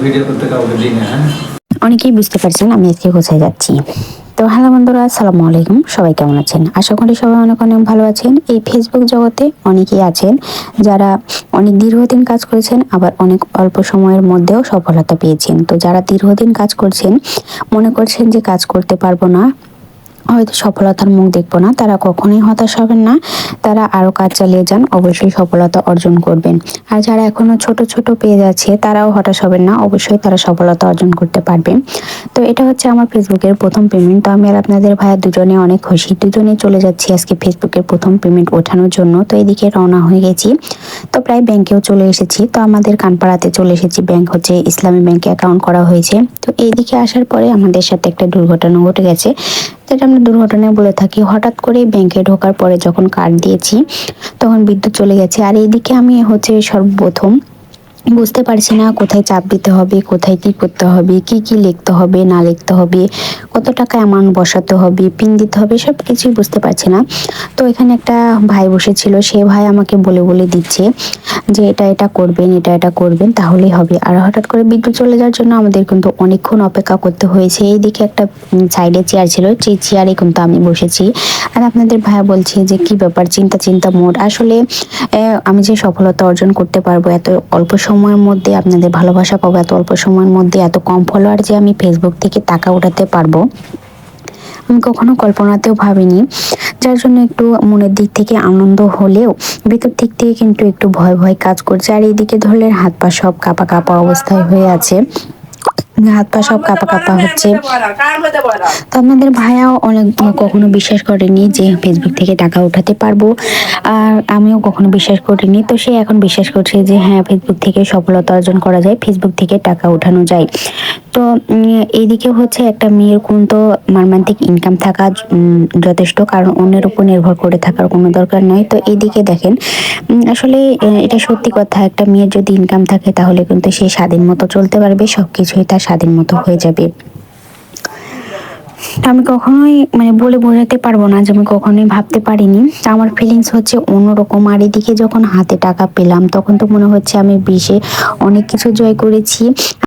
Video করতে কাউকে দিই না। হ্যাঁ, অনেকেই বুঝতে পারছেন আমি আজকে কোথায় যাচ্ছি। তো হ্যালো বন্ধুরা, আসসালামু আলাইকুম। সবাই কেমন আছেন? আশা করি সবাই অনেক অনেক ভালো আছেন। এই ফেসবুক জগতে অনেকেই আছেন যারা অনেক দীর্ঘদিন কাজ করেছেন, আবার অনেক অল্প সময়ের মধ্যেও সফলতা পেয়েছেন। তো যারা দীর্ঘদিন কাজ করছেন, মনে করছেন যে কাজ করতে পারবো না, হয়তো সফলতার মুখ দেখবো না, তারা কখনোই হতাশ হবেন না। তারা আরো কাজ চালিয়ে যান, অবশ্যই সফলতা অর্জন করবেন। আর যারা এখনো ছোট ছোট পেজ আছে, তারাও হতাশ হবেন না, অবশ্যই তারা সফলতা অর্জন করতে পারবেন। তো এটা হচ্ছে আমার ফেসবুকের প্রথম পেমেন্ট। তো আমি আর আপনাদের ভাইয়া দুজনে অনেক খুশি, দুজনেই চলে যাচ্ছি আজকে ফেসবুকের প্রথম পেমেন্ট ওঠানোর জন্য। তো এদিকে রওনা হয়ে গেছি, তো প্রায় ব্যাংকেও চলে এসেছি। তো আমাদের কানপাড়াতে চলে এসেছি, ব্যাংক হচ্ছে ইসলামী ব্যাংকে অ্যাকাউন্ট করা হয়েছে। তো এইদিকে আসার পরে আমাদের সাথে একটা দুর্ঘটনা ঘটে গেছে, যেটা আমরা দুর্ঘটনায় বলে থাকি। হঠাৎ করে ব্যাংকে ঢোকার পরে যখন কার্ড দিয়েছি, তখন বিদ্যুৎ চলে গেছে। আর এইদিকে আমি হচ্ছে সর্বপ্রথম বুঝতে পারছি না কোথায় চাপ দিতে হবে, কোথায় কি করতে হবে, কি কি লিখতে হবে না লিখতে হবে, কত টাকা অ্যামাউন্ট বসাতে হবে, পিন দিতে হবে, সব কিছুই বুঝতে পারছি না। তো এখানে একটা ভাই বসেছিল, সে ভাই আমাকে বলে বলে দিচ্ছে যে এটা এটা করবেন, এটা এটা করবেন, তাহলেই হবে। আর হঠাৎ করে বিদ্যুৎ চলে যাওয়ার জন্য আমাদের কিন্তু অনেকক্ষণ অপেক্ষা করতে হয়েছে। এইদিকে একটা সাইডে চেয়ার ছিল, সেই চেয়ারে কিন্তু আমি বসেছি। আর আপনাদের ভাইয়া বলছে যে কি ব্যাপার, চিন্তা চিন্তা মোড। আসলে আমি যে সফলতা অর্জন করতে পারবো এত অল্প সময়ের মধ্যে, আপনাদের ভালোবাসা পাবো এত অল্প সময়ের মধ্যে, এত কম ফলোয়ার যে আমি ফেসবুক থেকে টাকা উঠাতে পারবো, আমি কখনো কল্পনাতেও ভাবিনি। যার জন্য একটু মনের দিক থেকে আনন্দ হলেও ভিতর দিক থেকে কিন্তু একটু ভয় ভয় কাজ করছে। আর এইদিকে ধরলে হাত পা সব কাঁপা কাঁপা অবস্থায় হয়ে আছে, হাত পা সব কাঁপা কাঁপা হচ্ছে। তো আপনাদের ভাইয়াও অনেক কখনো বিশ্বাস করেনি যে ফেসবুক থেকে টাকা উঠাতে পারবো, আর আমিও কখনো বিশ্বাস করিনি। তো সে এখন বিশ্বাস করছে যে হ্যাঁ, ফেসবুক থেকে সফলতা অর্জন করা যায়, ফেসবুক থেকে টাকা উঠানো যায়। তো এইদিকে হচ্ছে একটা মেয়ের কোন তো মর্মান্তিক ইনকাম থাকা যথেষ্ট, কারণ অন্যের উপর নির্ভর করে থাকার কোনো দরকার নয়। তো এইদিকে দেখেন, আসলে এটা সত্যি কথা, একটা মেয়ের যদি ইনকাম থাকে তাহলে কিন্তু সে স্বাধীন মতো চলতে পারবে, সবকিছুই তার স্বাধীন মতো হয়ে যাবে। আমি কখনোই বলে বোঝাতে পারবো না যে আমি কখনোই ভাবতে পারিনি। আমার ফিলিংস হচ্ছে অন্যরকম। আর এদিকে যখন হাতে টাকা পেলাম, তখন তো মনে হচ্ছে আমি অনেক কিছু জয় করেছি।